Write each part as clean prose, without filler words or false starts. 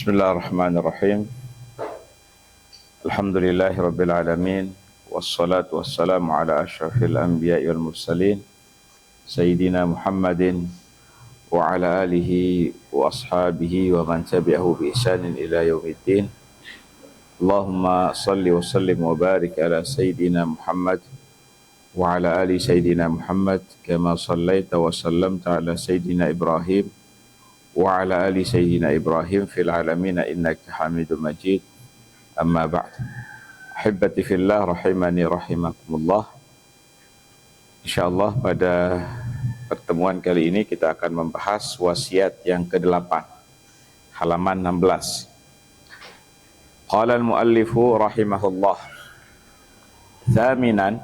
Bismillahirrahmanirrahim. Alhamdulillahi rabbil alamin. Wassalatu wassalamu ala asyrafil anbiya'i wal mursalin Sayyidina Muhammadin wa ala alihi wa ashabihi wa man tabi'ahu bi ihsanin ila yaumiddin. Allahumma salli wa sallim wa barik ala Sayyidina Muhammad wa ala ali Sayyidina Muhammad kama sallaita wa sallamta ala Sayyidina Ibrahim wa ala ali Sayyidina Ibrahim fil alamin innaka Hamidum Majid. Amma ba'd. Ahibbati fillah rahimani rahimakumullah. Insyaallah pada pertemuan kali ini kita akan membahas wasiat yang ke-8, halaman 16. Qala al-muallifu rahimahullah. Thaminan,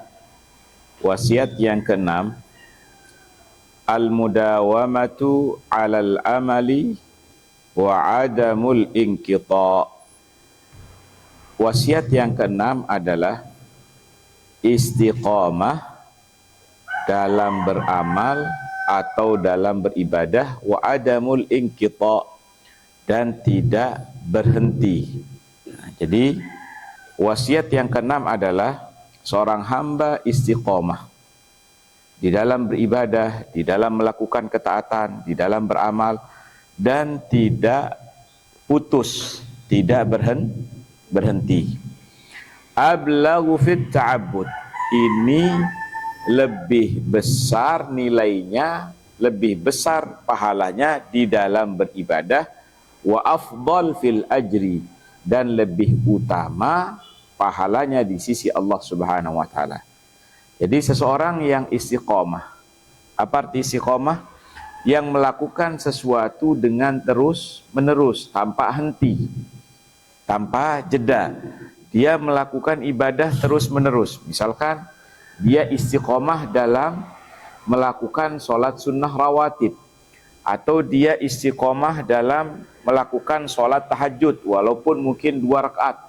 wasiat yang ke-6, al-mudawamatu 'alal amali wa 'adamul inqita'. Wasiat yang ke-6 adalah istiqamah dalam beramal atau dalam beribadah, wa 'adamul inqita', dan tidak berhenti. Jadi wasiat yang ke-6 adalah seorang hamba istiqamah di dalam beribadah, di dalam melakukan ketaatan, di dalam beramal, dan tidak putus, tidak berhenti. Ablaghu fit ta'abbud. Ini lebih besar nilainya, lebih besar pahalanya di dalam beribadah, wa afdal fil ajri, dan lebih utama pahalanya di sisi Allah Subhanahu wa taala. Jadi seseorang yang istiqomah, apa arti istiqomah? Yang melakukan sesuatu dengan terus menerus, tanpa henti, tanpa jeda. Dia melakukan ibadah terus menerus. Misalkan dia istiqomah dalam melakukan sholat sunnah rawatib, atau dia istiqomah dalam melakukan sholat tahajud walaupun mungkin 2 rakaat,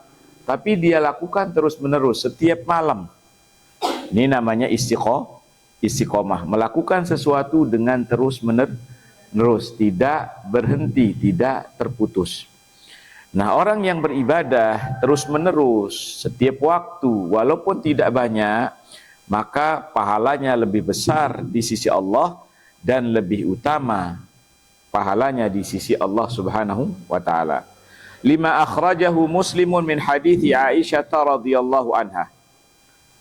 tapi dia lakukan terus menerus setiap malam. Ini namanya istiqomah, melakukan sesuatu dengan terus menerus, tidak berhenti, tidak terputus. Nah, orang yang beribadah terus menerus setiap waktu walaupun tidak banyak, maka pahalanya lebih besar di sisi Allah dan lebih utama pahalanya di sisi Allah Subhanahu wa taala. Lima akhrajahu Muslimun min hadithi Aisyah radhiyallahu anha.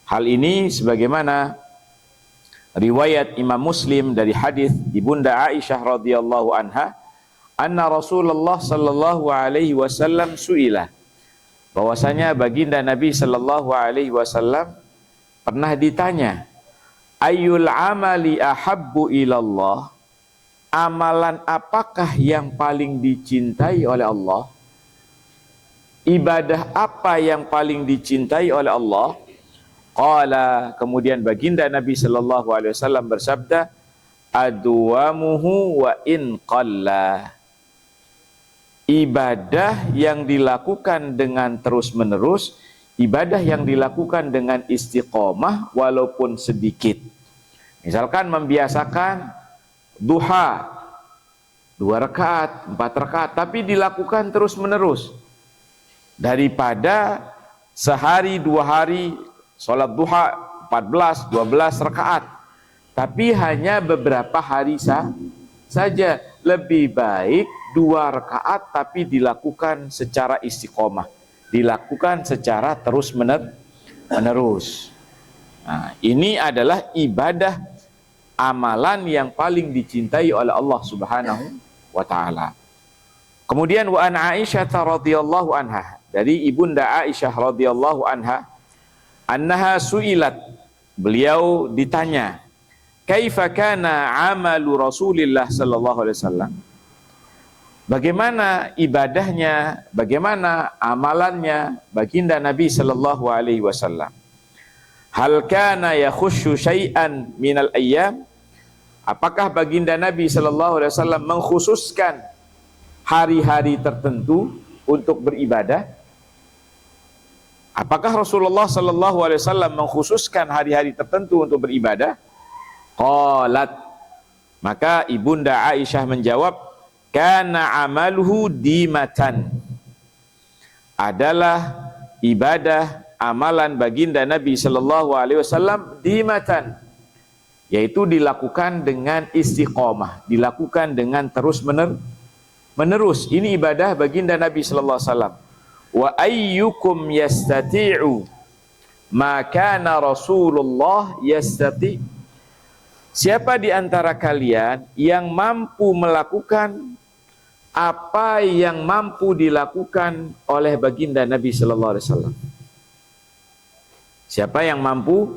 Hal ini sebagaimana riwayat Imam Muslim dari hadis Ibunda Aisyah radhiyallahu anha, anna Rasulullah sallallahu alaihi wasallam suila, bahwasanya baginda Nabi sallallahu alaihi wasallam pernah ditanya, ayyul amali ahabbu ilallah, amalan apakah yang paling dicintai oleh Allah? Ibadah apa yang paling dicintai oleh Allah? Qala, kemudian baginda Nabi sallallahu alaihi wasallam bersabda, adwamuhu wa in qalla. Ibadah yang dilakukan dengan terus menerus, ibadah yang dilakukan dengan istiqomah walaupun sedikit. Misalkan membiasakan duha 2 rakaat, 4 rakaat, tapi dilakukan terus menerus, daripada sehari 2 hari sholat duha 14, 12 rakaat, tapi hanya beberapa hari saja. Lebih baik 2 rakaat tapi dilakukan secara istiqomah, dilakukan secara terus menerus. Nah, ini adalah ibadah amalan yang paling dicintai oleh Allah Subhanahu wa taala. Kemudian wa an Aisyah radhiyallahu anha, dari Ibunda Aisyah radhiyallahu anha, annaha su'ilat, beliau ditanya, kaifa kana amalu Rasulillah sallallahu alaihi wasallam, bagaimana ibadahnya, bagaimana amalannya baginda Nabi sallallahu alaihi wasallam. Hal kana yakhushu syai'an minal ayyam, apakah baginda Nabi sallallahu alaihi wasallam mengkhususkan hari-hari tertentu untuk beribadah? Apakah Rasulullah sallallahu alaihi wasallam mengkhususkan hari-hari tertentu untuk beribadah? Qalat, maka Ibunda Aisyah menjawab, kana amaluhu dimatan, adalah ibadah amalan baginda Nabi sallallahu alaihi wasallam dimatan, yaitu dilakukan dengan istiqomah, dilakukan dengan terus menerus. Ini ibadah baginda Nabi sallallahu alaihi wasallam. Wa ayyukum yastati'u ma kana Rasulullah yastati'. Siapa di antara kalian yang mampu melakukan apa yang mampu dilakukan oleh baginda Nabi sallallahu alaihi wasallam? Siapa yang mampu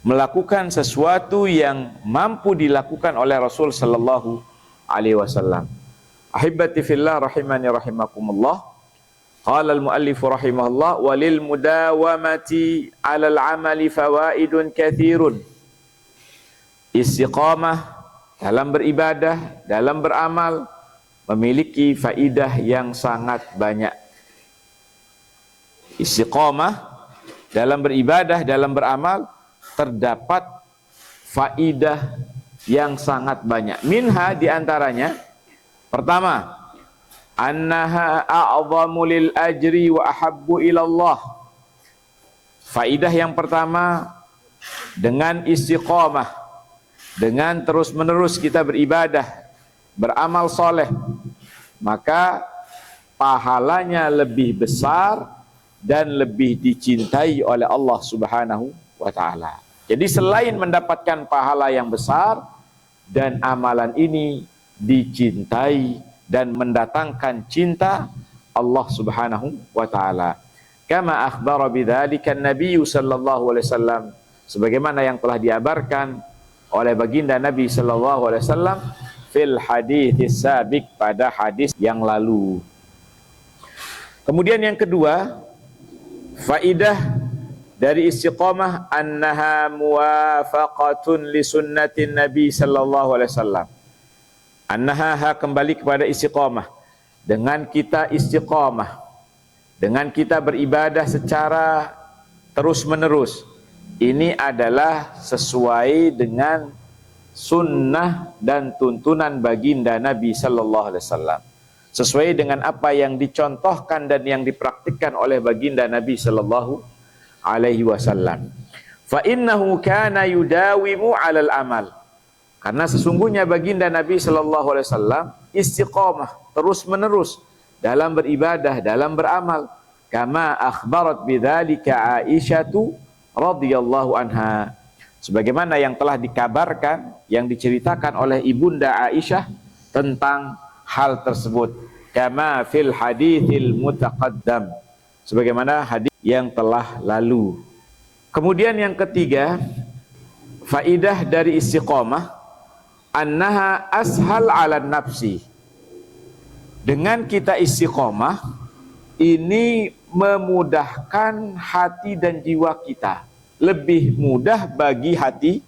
melakukan sesuatu yang mampu dilakukan oleh Rasul sallallahu alaihi wasallam? Ahibbati fillah rahimani rahimakumullah. Qala al-muallif rahimahullah walil mudawamati 'alal 'amali fawaidun katsirun. Istiqamah dalam beribadah, dalam beramal memiliki faidah yang sangat banyak. Istiqamah dalam beribadah, dalam beramal terdapat faidah yang sangat banyak. Minha diantaranya, pertama, annaha a'zamu lil ajri wa ahabbu ilallah. Faidah yang pertama, dengan istiqamah, dengan terus menerus kita beribadah, beramal soleh, maka pahalanya lebih besar dan lebih dicintai oleh Allah Subhanahu wa ta'ala. Jadi selain mendapatkan pahala yang besar, dan amalan ini dicintai dan mendatangkan cinta Allah Subhanahu wa ta'ala. Kama akhbara bidzalika an-nabiy sallallahu alaihi wasallam, sebagaimana yang telah diabarkan oleh baginda Nabi sallallahu alaihi wasallam fil hadits sabiq, pada hadis yang lalu. Kemudian yang kedua, faidah dari istiqamah, annaha muwafaqatun li sunnatin Nabi sallallahu alaihi wasallam. Annaha, kembali kepada istiqamah. Dengan kita istiqamah, dengan kita beribadah secara terus menerus, ini adalah sesuai dengan sunnah dan tuntunan baginda Nabi sallallahu alaihi wasallam, sesuai dengan apa yang dicontohkan dan yang dipraktikkan oleh baginda Nabi sallallahu alaihi wasallam. Fa innahu kana yudawimu 'alal amal, karena sesungguhnya baginda Nabi sallallahu alaihi wasallam istiqamah, terus menerus dalam beribadah, dalam beramal. Kama akhbarat bidzalika Aisyatu radhiyallahu anha, sebagaimana yang telah dikabarkan, yang diceritakan oleh ibunda Aisyah tentang hal tersebut. Kama fil hadithil mutaqaddam, sebagaimana hadis yang telah lalu. Kemudian yang ketiga, faidah dari istiqamah, annaha ashal 'ala nafsi. Dengan kita istiqamah, ini memudahkan hati dan jiwa kita, lebih mudah bagi hati,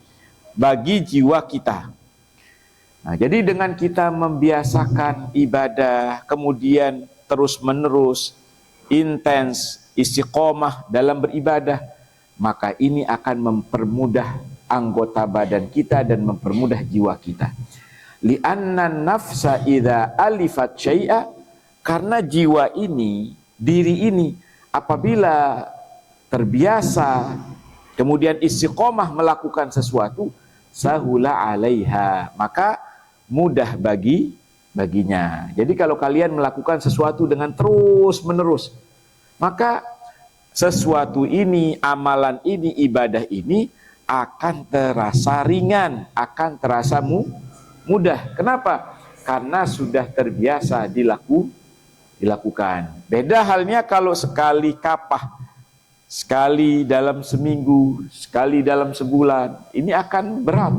bagi jiwa kita. Nah, jadi dengan kita membiasakan ibadah, kemudian terus menerus, intens, istiqomah dalam beribadah, maka ini akan mempermudah anggota badan kita dan mempermudah jiwa kita. Li'anna nafsa idza alifat syai'a, karena jiwa ini, diri ini apabila terbiasa kemudian istiqomah melakukan sesuatu, sahula 'alaiha, maka mudah baginya. Jadi kalau kalian melakukan sesuatu dengan terus menerus, maka sesuatu ini, amalan ini, ibadah ini akan terasa ringan, akan terasa mudah. Kenapa? Karena sudah terbiasa dilakukan. Beda halnya kalau sekali kapah, sekali dalam seminggu, sekali dalam sebulan, ini akan berat.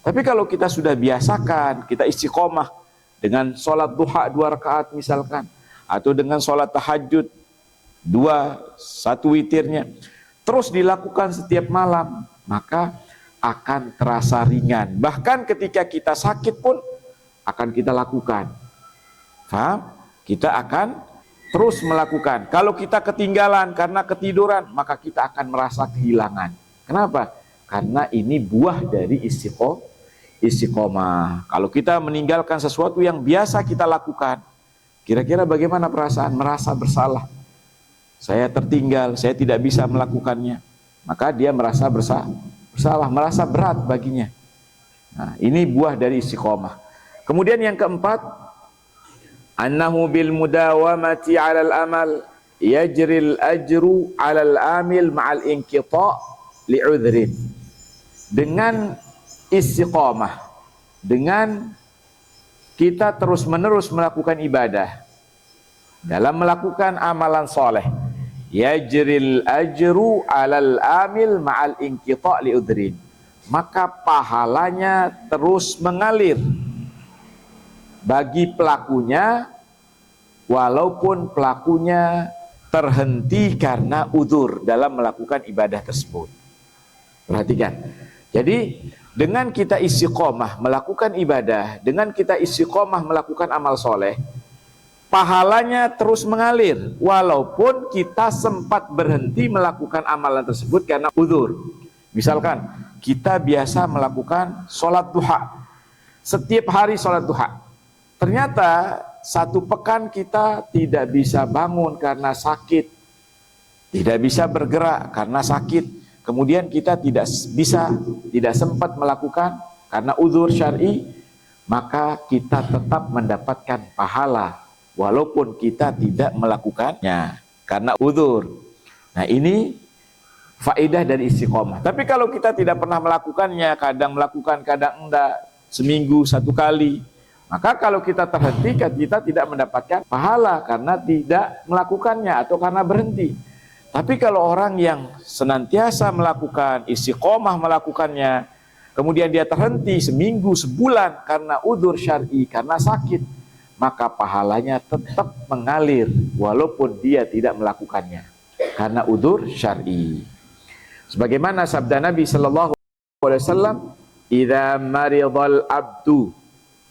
Tapi kalau kita sudah biasakan, kita istiqomah dengan sholat duha 2 rakaat misalkan, atau dengan sholat tahajud 1 witirnya, terus dilakukan setiap malam, maka akan terasa ringan. Bahkan ketika kita sakit pun akan kita lakukan. Paham? Kita akan terus melakukan. Kalau kita ketinggalan karena ketiduran, maka kita akan merasa kehilangan. Kenapa? Karena ini buah dari istiqomah. Kalau kita meninggalkan sesuatu yang biasa kita lakukan, kira-kira bagaimana perasaan? Merasa bersalah. saya tertinggal, saya tidak bisa melakukannya. Maka dia merasa bersalah, merasa berat baginya. Nah, ini buah dari istiqomah. Kemudian yang keempat, annahu bil mudawamati 'alal amal yajril ajru 'alal amil ma'al inqita' li'udhrin. Dengan istiqomah, dengan kita terus-menerus melakukan ibadah, dalam melakukan amalan soleh, yajril ajru 'alal amil ma'al inqita' li'udhrin, maka pahalanya terus mengalir bagi pelakunya walaupun pelakunya terhenti karena udzur dalam melakukan ibadah tersebut. Perhatikan. Jadi dengan kita istiqomah melakukan ibadah, dengan kita istiqomah melakukan amal soleh, pahalanya terus mengalir walaupun kita sempat berhenti melakukan amalan tersebut karena udzur. Misalkan kita biasa melakukan sholat duha, setiap hari sholat duha, ternyata satu pekan kita tidak bisa bangun karena sakit, tidak bisa bergerak karena sakit. Kemudian kita tidak sempat melakukan karena uzur syar'i, maka kita tetap mendapatkan pahala walaupun kita tidak melakukannya karena uzur. Nah, ini faedah dari istiqomah. Tapi kalau kita tidak pernah melakukannya, kadang melakukan, kadang enggak, seminggu satu kali, maka kalau kita terhenti, kita tidak mendapatkan pahala karena tidak melakukannya atau karena berhenti. Tapi kalau orang yang senantiasa melakukan, istiqomah melakukannya, kemudian dia terhenti seminggu, sebulan karena udzur syar'i, karena sakit, maka pahalanya tetap mengalir walaupun dia tidak melakukannya karena udzur syar'i. Sebagaimana sabda Nabi sallallahu alaihi wasallam, "Idza maridal abdu,"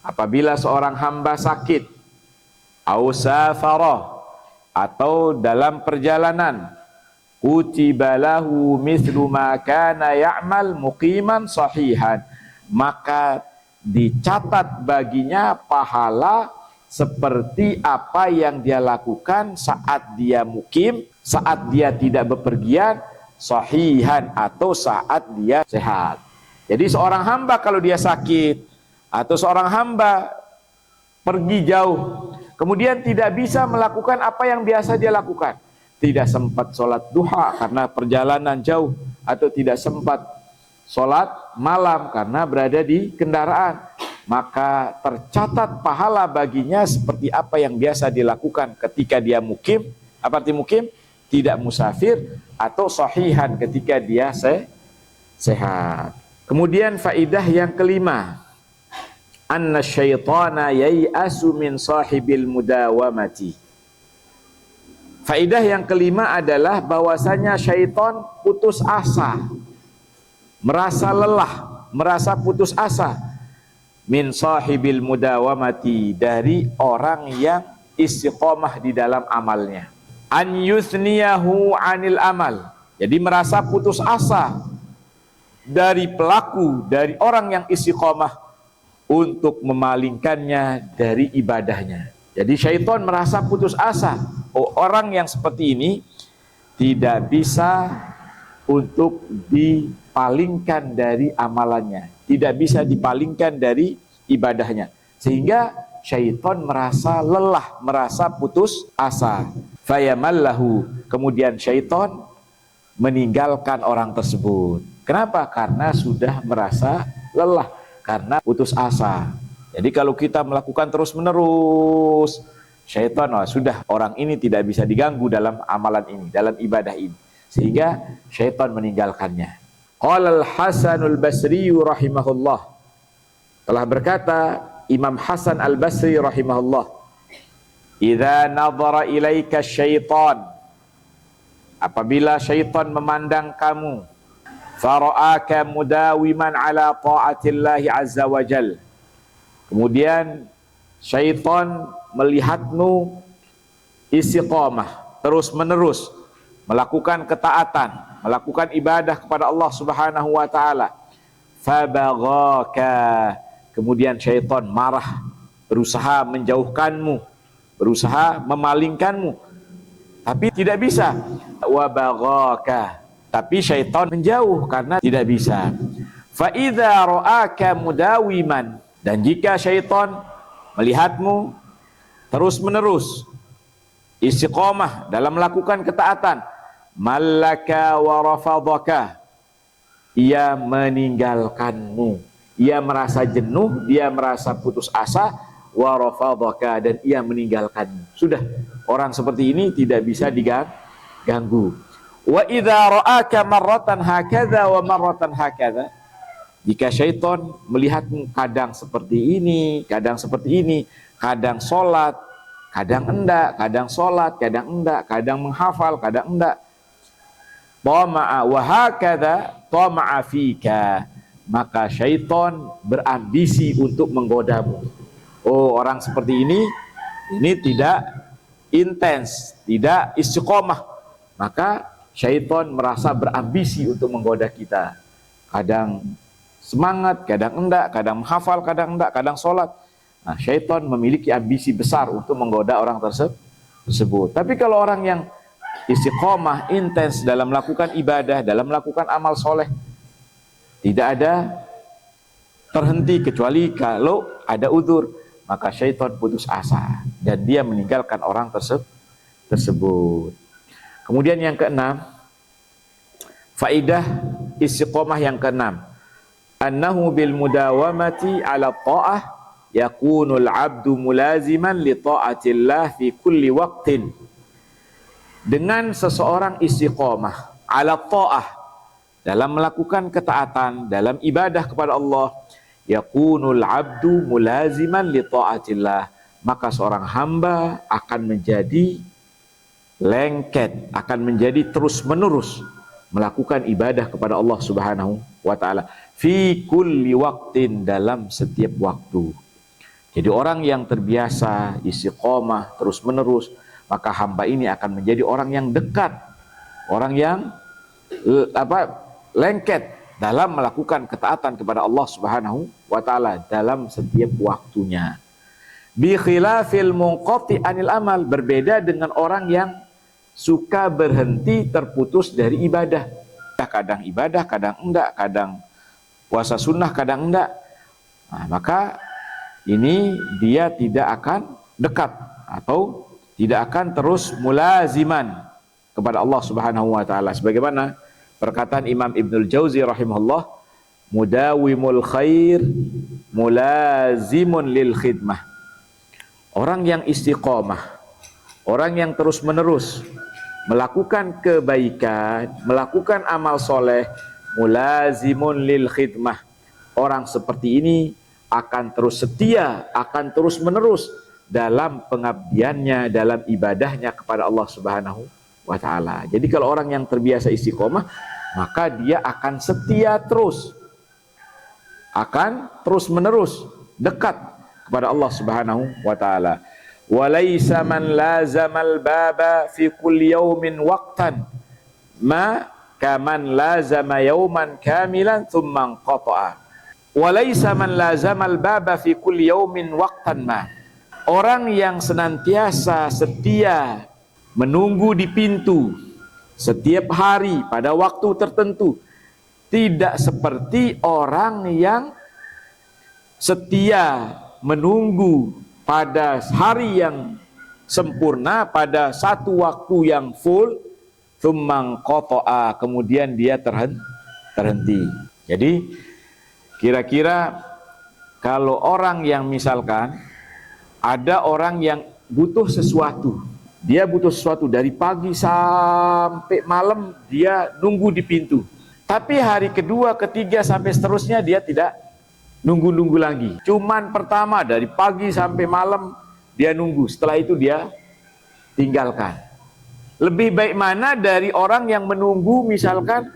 apabila seorang hamba sakit, au safara, atau dalam perjalanan, kutiba lahu mithlu ma kana ya'mal muqiman sahihan, maka dicatat baginya pahala seperti apa yang dia lakukan saat dia mukim, saat dia tidak bepergian, sahihan, atau saat dia sehat. Jadi seorang hamba kalau dia sakit atau seorang hamba pergi jauh, kemudian tidak bisa melakukan apa yang biasa dia lakukan, tidak sempat sholat duha karena perjalanan jauh, atau tidak sempat sholat malam karena berada di kendaraan, maka tercatat pahala baginya seperti apa yang biasa dilakukan ketika dia mukim. Apa arti mukim? Tidak musafir, atau sahihan ketika dia sehat. Kemudian faidah yang kelima, anna syaitana yai'asu min sahibil mudawamati. Faidah yang kelima adalah bahwasanya syaitan putus asa, merasa lelah, merasa putus asa, min sahibil mudawamati, dari orang yang istiqomah di dalam amalnya. An yuthniyahu anil amal, jadi merasa putus asa dari pelaku, dari orang yang istiqomah, untuk memalingkannya dari ibadahnya. Jadi syaitan merasa putus asa, orang yang seperti ini tidak bisa untuk dipalingkan dari amalannya, tidak bisa dipalingkan dari ibadahnya, sehingga syaitan merasa lelah, merasa putus asa. Fayamallahu, kemudian syaitan meninggalkan orang tersebut. Kenapa? Karena sudah merasa lelah, karena putus asa. Jadi kalau kita melakukan terus-menerus, syaitan, sudah, orang ini tidak bisa diganggu dalam amalan ini, dalam ibadah ini, sehingga syaitan meninggalkannya. Qala al-Hasan al-Basri rahimahullah, telah berkata Imam Hasan al-Basri rahimahullah, idza nadhara ilaika syaitan, apabila syaitan memandang kamu, fara'aka mudawiman ala ta'atillahi azza wa jalla, kemudian syaitan melihatmu istiqamah, terus-menerus melakukan ketaatan, melakukan ibadah kepada Allah Subhanahu wa taala. Fabaghaka, kemudian syaitan marah, berusaha menjauhkanmu, berusaha memalingkanmu. tapi tidak bisa. Wa baghaka, tapi syaitan menjauh karena tidak bisa. Fa idza ra'aka mudawiman, dan jika syaitan melihatmu terus-menerus istiqamah dalam melakukan ketaatan, mallaka wa rafadhaka, ia meninggalkanmu, ia merasa jenuh, dia merasa putus asa, wa rafadhaka, dan ia meninggalkanmu. Sudah, orang seperti ini tidak bisa diganggu. Wa idza ra'aka marratan hakadha wa marratan hakadha, jika syaitan melihatmu kadang seperti ini, kadang seperti ini, kadang sholat, kadang enggak, kadang sholat, kadang enggak, kadang menghafal, kadang enggak, tama'a wa hakadha tama'a fika, maka syaitan berambisi untuk menggodamu. Oh, orang seperti ini tidak intens, tidak istiqomah, maka syaitan merasa berambisi untuk menggoda kita. Kadang semangat, kadang enggak, kadang menghafal, kadang enggak, kadang sholat. Nah, syaitan memiliki ambisi besar untuk menggoda orang tersebut. Tapi kalau orang yang istiqomah, intens dalam melakukan ibadah, dalam melakukan amal soleh, tidak ada terhenti kecuali kalau ada uzur, maka syaitan putus asa dan dia meninggalkan orang tersebut. Kemudian yang keenam, faidah istiqomah yang keenam, annahu bil mudawamati ala ta'ah yakunul abdu mulaziman li ta'atillah fi kulli waqtin. Dengan seseorang istiqomah ala ta'ah, dalam melakukan ketaatan, dalam ibadah kepada Allah, yakunul abdu mulaziman li ta'atillah, maka seorang hamba akan menjadi lengket, akan menjadi terus menerus melakukan ibadah kepada Allah Subhanahu wa ta'ala fi kulli waqtin, dalam setiap waktu. Jadi orang yang terbiasa istiqomah terus menerus, maka hamba ini akan menjadi orang yang dekat, orang yang lengket dalam melakukan ketaatan kepada Allah Subhanahu wa ta'ala dalam setiap waktunya. Bi khilafil munqati anil amal, berbeda dengan orang yang suka berhenti, terputus dari ibadah. Kadang ibadah, kadang enggak, kadang puasa sunnah, kadang enggak. Nah, maka ini dia tidak akan dekat atau tidak akan terus mulaziman kepada Allah Subhanahu wa ta'ala. Sebagaimana perkataan Imam Ibnul Jauzi rahimahullah, mudawimul khair mulazimun lil khidmah. Orang yang istiqomah, orang yang terus menerus melakukan kebaikan, melakukan amal soleh, mulazimun lil khidmah. Orang seperti ini akan terus setia, akan terus menerus dalam pengabdiannya, dalam ibadahnya kepada Allah Subhanahu wa ta'ala. Jadi kalau orang yang terbiasa istiqomah, maka dia akan setia terus, akan terus menerus dekat kepada Allah Subhanahu wa ta'ala. Walaysa man lazamal baba fi kulli yawmin waqtan ma kaman lazama yawman kamilan thumma qata'a. Walaysa man lazamal baba fi kulli yawmin waqtan ma. Orang yang senantiasa setia menunggu di pintu setiap hari pada waktu tertentu, tidak seperti orang yang setia menunggu pada hari yang sempurna, pada satu waktu yang full, tsumman qata'a, kemudian dia terhenti. Jadi kira-kira kalau orang yang misalkan ada orang yang butuh sesuatu, dia butuh sesuatu dari pagi sampai malam, dia nunggu di pintu. Tapi hari kedua, ketiga sampai seterusnya dia tidak nunggu-nunggu lagi. Cuman pertama dari pagi sampai malam dia nunggu, setelah itu dia tinggalkan. Lebih baik mana dari orang yang menunggu misalkan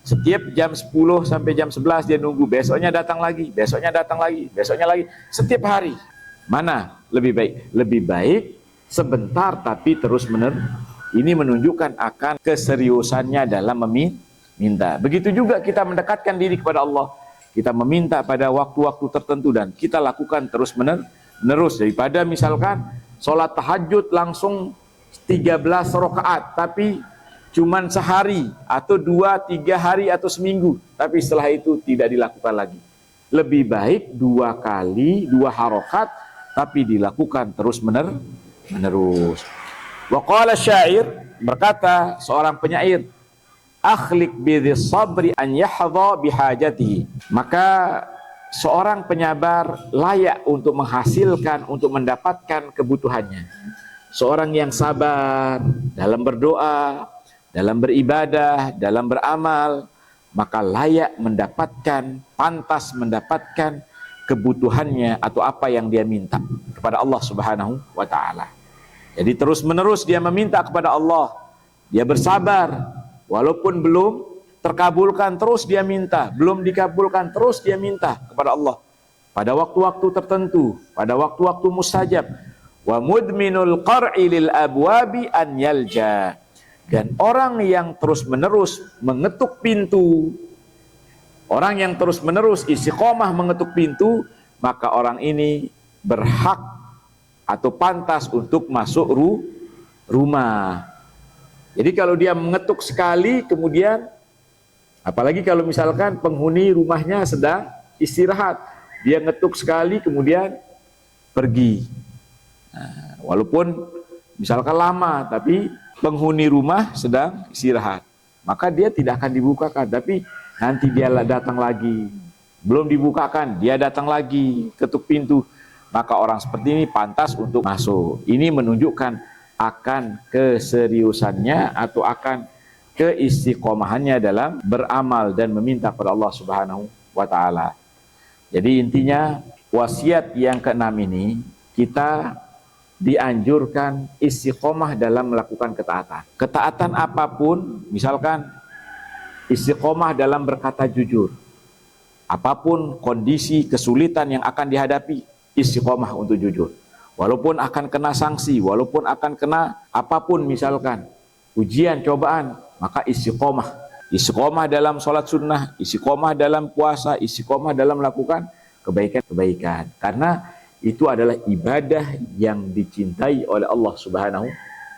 setiap jam 10 sampai jam 11 dia nunggu, besoknya datang lagi, besoknya datang lagi, besoknya lagi, setiap hari. Mana lebih baik? Lebih baik sebentar tapi terus menerus. Ini menunjukkan akan keseriusannya dalam meminta. Begitu juga kita mendekatkan diri kepada Allah. Kita meminta pada waktu-waktu tertentu dan kita lakukan terus menerus, daripada misalkan sholat tahajud langsung 13 rakaat tapi cuman sehari atau 2-3 hari atau seminggu, tapi setelah itu tidak dilakukan lagi. Lebih baik 2 kali 2 harokat tapi dilakukan terus menerus. Wa qala syair, berkata seorang penyair, akhlik bidhis sabri an yahdha bihajatihi. Maka seorang penyabar layak untuk menghasilkan, untuk mendapatkan kebutuhannya. Seorang yang sabar dalam berdoa, dalam beribadah, dalam beramal, maka layak mendapatkan, pantas mendapatkan kebutuhannya atau apa yang dia minta kepada Allah Subhanahu wa ta'ala. Jadi terus menerus dia meminta kepada Allah, dia bersabar, walaupun belum terkabulkan terus dia minta, belum dikabulkan terus dia minta kepada Allah pada waktu-waktu tertentu, pada waktu-waktu mustajab. Wa mudminul qar'i lil abwabi an yalja. Dan orang yang terus-menerus mengetuk pintu, orang yang terus-menerus istiqomah mengetuk pintu, maka orang ini berhak atau pantas untuk masuk rumah. Jadi kalau dia mengetuk sekali kemudian, apalagi kalau misalkan penghuni rumahnya sedang istirahat, dia ngetuk sekali kemudian pergi. Nah, walaupun misalkan lama, tapi penghuni rumah sedang istirahat, maka dia tidak akan dibukakan, tapi nanti dia datang lagi, belum dibukakan, dia datang lagi, ketuk pintu, maka orang seperti ini pantas untuk masuk. Ini menunjukkan akan keseriusannya atau akan keistiqomahannya dalam beramal dan meminta kepada Allah Subhanahu wa ta'ala. Jadi intinya wasiat yang keenam ini, kita dianjurkan istiqomah dalam melakukan ketaatan. Ketaatan apapun, misalkan istiqomah dalam berkata jujur. Apapun kondisi kesulitan yang akan dihadapi, istiqomah untuk jujur. Walaupun akan kena sanksi, walaupun akan kena apapun misalkan, ujian, cobaan, maka istiqomah. Istiqomah dalam sholat sunnah, istiqomah dalam puasa, istiqomah dalam melakukan kebaikan-kebaikan. Karena itu adalah ibadah yang dicintai oleh Allah Subhanahu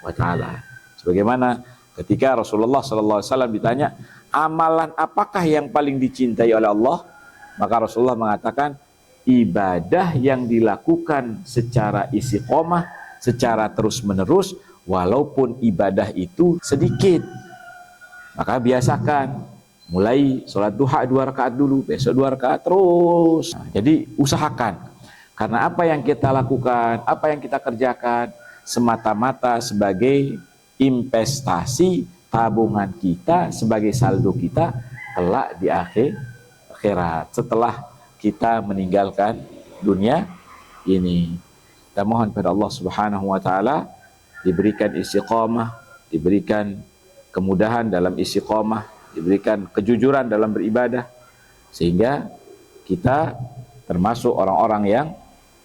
wa ta'ala. Sebagaimana ketika Rasulullah SAW ditanya, amalan apakah yang paling dicintai oleh Allah? Maka Rasulullah mengatakan, ibadah yang dilakukan secara istiqomah, secara terus-menerus, walaupun ibadah itu sedikit. Maka biasakan, mulai sholat duha 2 rakaat dulu, besok 2 rakaat terus. Nah, jadi usahakan. Karena apa yang kita lakukan, apa yang kita kerjakan, semata-mata sebagai investasi tabungan kita, sebagai saldo kita kelak di akhirat, setelah kita meninggalkan dunia ini. Kita mohon kepada Allah Subhanahu wa ta'ala diberikan istiqamah, diberikan kemudahan dalam istiqamah, diberikan kejujuran dalam beribadah, sehingga kita termasuk orang-orang yang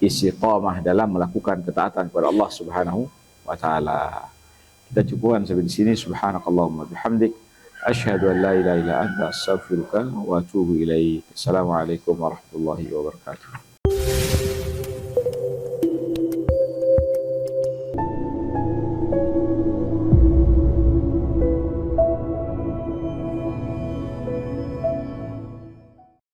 istiqamah dalam melakukan ketaatan kepada Allah Subhanahu wa ta'ala. Kita cukupkan sampai di sini. Subhanakallahumma bihamdik, asyhadu an la ilaha illa anta, astaghfiruka wa atubu ilaik. Assalamualaikum warahmatullahi wabarakatuh.